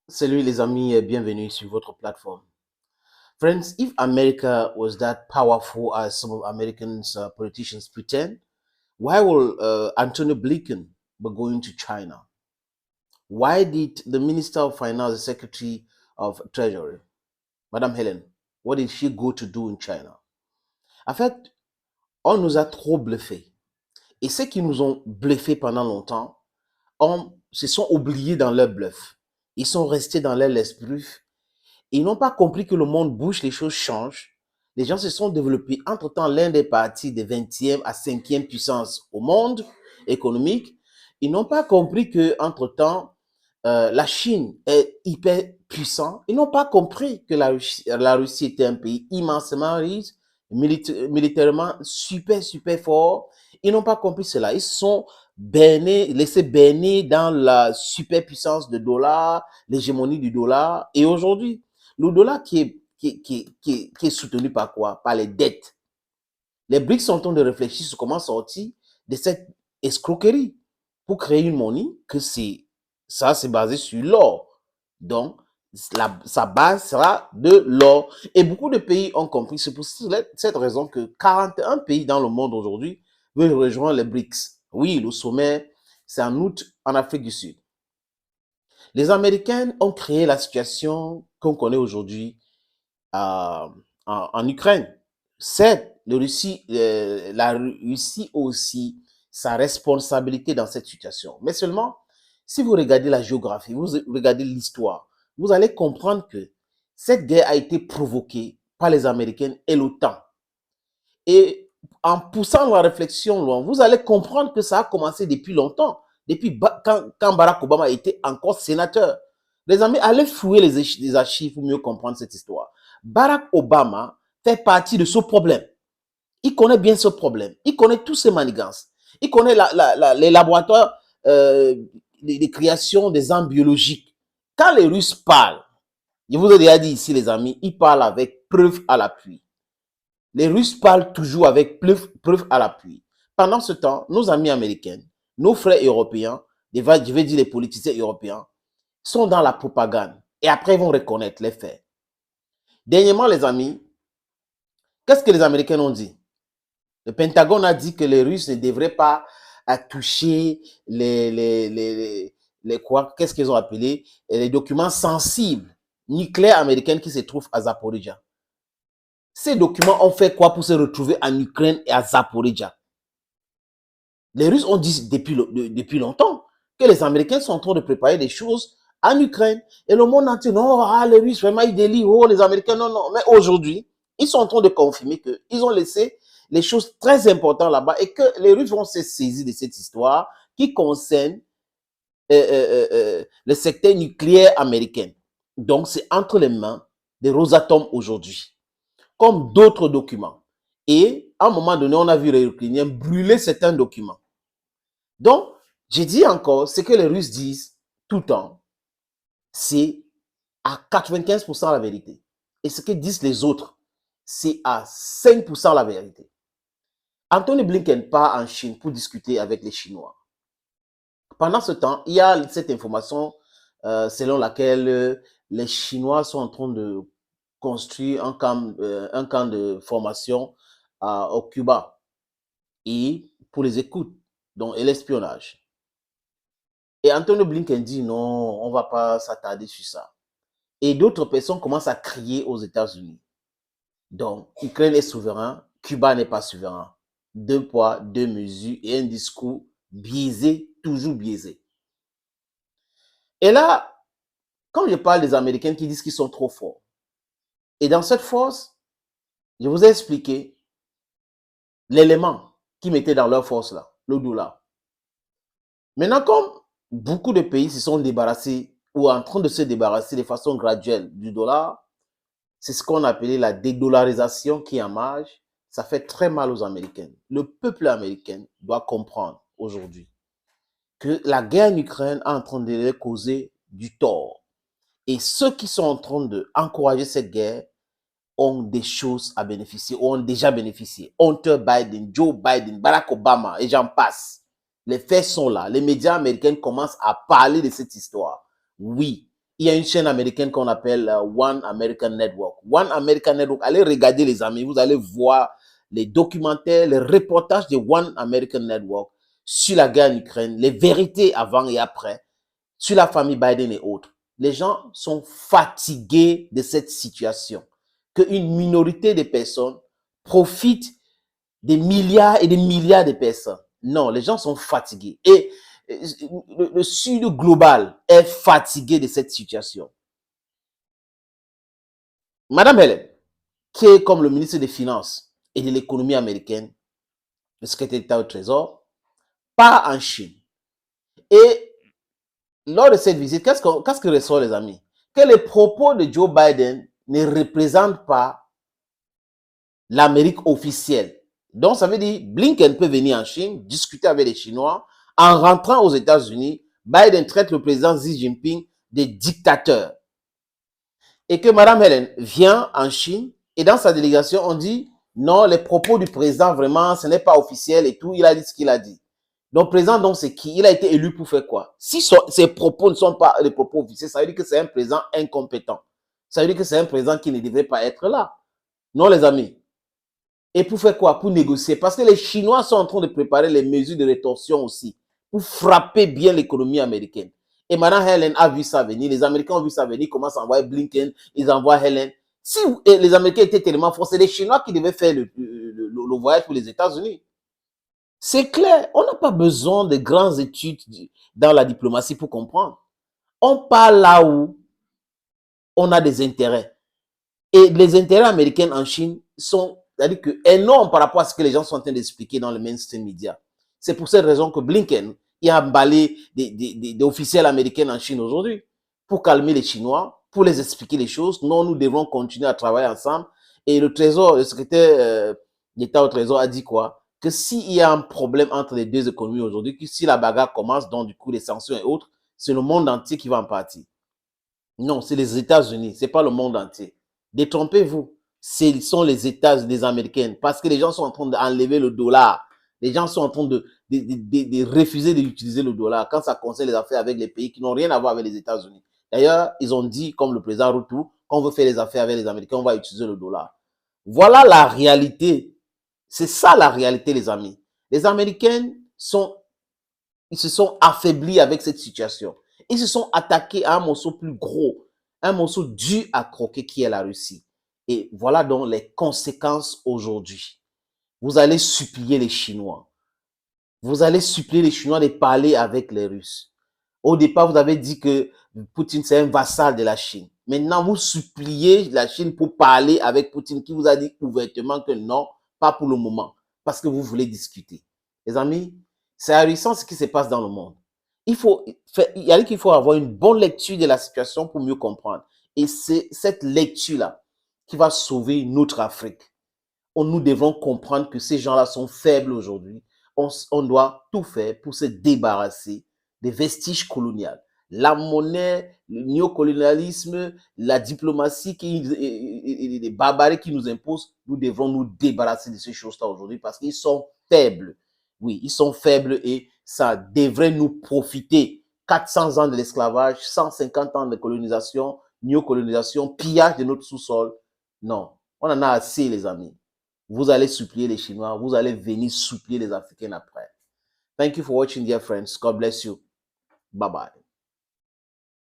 Salut les amis et bienvenue sur votre plateforme. Friends, if America was that powerful as some of Americans politicians pretend, why will Antonio Blinken be going to China? Why did the Minister of Finance, the Secretary of Treasury, Madame Helen, what did she go to do in China? En fait, on nous a trop bluffés. Et ceux qui nous ont bluffés pendant longtemps se sont oubliés dans leur bluff. Ils sont restés dans leur esprit. Ils n'ont pas compris que le monde bouge, les choses changent. Les gens se sont développés. Entre-temps, l'un des partis de 20e à 5e puissance au monde économique. Ils n'ont pas compris que, entre-temps, la Chine est hyper puissante. Ils n'ont pas compris que la Russie était un pays immensement riche, militairement super, super fort. Ils n'ont pas compris cela. Ils se sont laissés baigner dans la superpuissance du dollar, l'hégémonie du dollar. Et aujourd'hui, le dollar qui est soutenu par quoi? Par les dettes. Les BRICS sont en train de réfléchir sur comment sortir de cette escroquerie pour créer une monnaie que c'est basé sur l'or. Donc, sa base sera de l'or. Et beaucoup de pays ont compris. C'est pour cette raison que 41 pays dans le monde aujourd'hui veulent rejoindre les BRICS. Oui, le sommet, c'est en août en Afrique du Sud. Les Américains ont créé la situation qu'on connaît aujourd'hui en Ukraine. Certes, la Russie aussi sa responsabilité dans cette situation. Mais seulement, si vous regardez la géographie, vous regardez l'histoire, vous allez comprendre que cette guerre a été provoquée par les Américains et l'OTAN. Et en poussant la réflexion loin, vous allez comprendre que ça a commencé depuis longtemps, depuis quand Barack Obama était encore sénateur. Les amis, allez fouiller les archives pour mieux comprendre cette histoire. Barack Obama fait partie de ce problème. Il connaît bien ce problème. Il connaît tous ces manigances. Il connaît les laboratoires de création des armes biologiques. Quand les Russes parlent, je vous ai déjà dit ici, les amis, ils parlent avec preuve à l'appui. Les Russes parlent toujours avec preuve à l'appui. Pendant ce temps, nos amis américains, nos frères européens, je vais dire les politiciens européens, sont dans la propagande. Et après, ils vont reconnaître les faits. Dernièrement, les amis, qu'est-ce que les Américains ont dit? Le Pentagone a dit que les Russes ne devraient pas toucher quoi? Qu'est-ce qu'ils ont appelé? Les documents sensibles nucléaires américains qui se trouvent à Zaporizhzhia. Ces documents ont fait quoi pour se retrouver en Ukraine et à Zaporizhzhia? Les Russes ont dit depuis longtemps que les Américains sont en train de préparer des choses en Ukraine. Et le monde entier, non, les Russes, vraiment, ils délient. Oh, les Américains, non, non. Mais aujourd'hui, ils sont en train de confirmer qu'ils ont laissé les choses très importantes là-bas et que les Russes vont se saisir de cette histoire qui concerne le secteur nucléaire américain. Donc, c'est entre les mains des Rosatom aujourd'hui, comme d'autres documents. Et à un moment donné, on a vu les Ukrainiens brûler certains documents. Donc, j'ai dit encore, ce que les Russes disent tout le temps, c'est à 95% la vérité. Et ce que disent les autres, c'est à 5% la vérité. Anthony Blinken part en Chine pour discuter avec les Chinois. Pendant ce temps, il y a cette information selon laquelle les Chinois sont en train de construire un camp de formation au Cuba et pour les écoutes et l'espionnage. Et Antonio Blinken dit non, on ne va pas s'attarder sur ça. Et d'autres personnes commencent à crier aux États-Unis. Donc, Ukraine est souverain, Cuba n'est pas souverain. 2 poids, 2 mesures et un discours biaisé, toujours biaisé. Et là, quand je parle des Américains qui disent qu'ils sont trop forts, et dans cette force, je vous ai expliqué l'élément qui mettait dans leur force là, le dollar. Maintenant, comme beaucoup de pays se sont débarrassés ou en train de se débarrasser de façon graduelle du dollar, c'est ce qu'on appelait la dédollarisation qui est en marge. Ça fait très mal aux Américains. Le peuple américain doit comprendre aujourd'hui que la guerre en Ukraine est en train de leur causer du tort. Et ceux qui sont en train d'encourager cette guerre ont des choses à bénéficier, ont déjà bénéficié. Hunter Biden, Joe Biden, Barack Obama, et j'en passe. Les faits sont là. Les médias américains commencent à parler de cette histoire. Oui, il y a une chaîne américaine qu'on appelle One American Network. One American Network, allez regarder les amis, vous allez voir les documentaires, les reportages de One American Network sur la guerre en Ukraine, les vérités avant et après, sur la famille Biden et autres. Les gens sont fatigués de cette situation, qu'une minorité de personnes profitent des milliards et des milliards de personnes. Non, les gens sont fatigués. Et le Sud global est fatigué de cette situation. Madame Hélène, qui est comme le ministre des Finances et de l'économie américaine, le secrétaire d'État au Trésor, part en Chine. Et lors de cette visite, qu'est-ce que ressort les amis? Que les propos de Joe Biden ne représentent pas l'Amérique officielle. Donc, ça veut dire Blinken peut venir en Chine, discuter avec les Chinois. En rentrant aux États-Unis, Biden traite le président Xi Jinping de dictateur. Et que Mme Hélène vient en Chine et dans sa délégation, on dit non, les propos du président, vraiment, ce n'est pas officiel et tout. Il a dit ce qu'il a dit. Donc, président, donc, c'est qui? Il a été élu pour faire quoi? Si ses propos ne sont pas des propos officiels, ça veut dire que c'est un président incompétent. Ça veut dire que c'est un président qui ne devrait pas être là. Non, les amis. Et pour faire quoi? Pour négocier. Parce que les Chinois sont en train de préparer les mesures de rétorsion aussi, pour frapper bien l'économie américaine. Et Mme Helen a vu ça venir. Les Américains ont vu ça venir. Ils commencent à envoyer Blinken. Ils envoient Helen. Si les Américains étaient tellement forts, c'est les Chinois qui devaient faire le voyage pour les États-Unis. C'est clair. On n'a pas besoin de grandes études dans la diplomatie pour comprendre. On parle là où on a des intérêts. Et les intérêts américains en Chine sont, c'est-à-dire que énormes par rapport à ce que les gens sont en train d'expliquer dans le mainstream media. C'est pour cette raison que Blinken il a emballé des officiels américains en Chine aujourd'hui pour calmer les Chinois, pour les expliquer les choses. Non, nous devons continuer à travailler ensemble. Et le Trésor, le secrétaire d'État au Trésor a dit quoi? Que s'il y a un problème entre les deux économies aujourd'hui, que si la bagarre commence, donc du coup les sanctions et autres, c'est le monde entier qui va en partir. Non, c'est les États-Unis, c'est pas le monde entier. Détrompez-vous. Ce sont les États, les Américains, parce que les gens sont en train d'enlever le dollar. Les gens sont en train de refuser d'utiliser le dollar quand ça concerne les affaires avec les pays qui n'ont rien à voir avec les États-Unis. D'ailleurs, ils ont dit, comme le président Ruto, quand on veut faire les affaires avec les Américains, on va utiliser le dollar. Voilà la réalité. C'est ça la réalité, les amis. Les Américains ils se sont affaiblis avec cette situation. Ils se sont attaqués à un morceau plus gros, un morceau dur à croquer qui est la Russie. Et voilà donc les conséquences aujourd'hui. Vous allez supplier les Chinois. Vous allez supplier les Chinois de parler avec les Russes. Au départ, vous avez dit que Poutine, c'est un vassal de la Chine. Maintenant, vous suppliez la Chine pour parler avec Poutine, qui vous a dit ouvertement que non, pas pour le moment, parce que vous voulez discuter. Les amis, c'est ahurissant ce qui se passe dans le monde. Il y a qu'il faut avoir une bonne lecture de la situation pour mieux comprendre. Et c'est cette lecture-là qui va sauver notre Afrique. Nous devons comprendre que ces gens-là sont faibles aujourd'hui. On doit tout faire pour se débarrasser des vestiges coloniaux. La monnaie, le néocolonialisme, la diplomatie et les barbaries qui nous imposent, nous devons nous débarrasser de ces choses-là aujourd'hui parce qu'ils sont faibles. Oui, ils sont faibles et ça devrait nous profiter. 400 ans de l'esclavage, 150 ans de colonisation, néocolonisation, pillage de notre sous-sol. Non, on en a assez, les amis. Vous allez supplier les Chinois, vous allez venir supplier les Africains après. Thank you for watching, dear friends. God bless you. Bye-bye.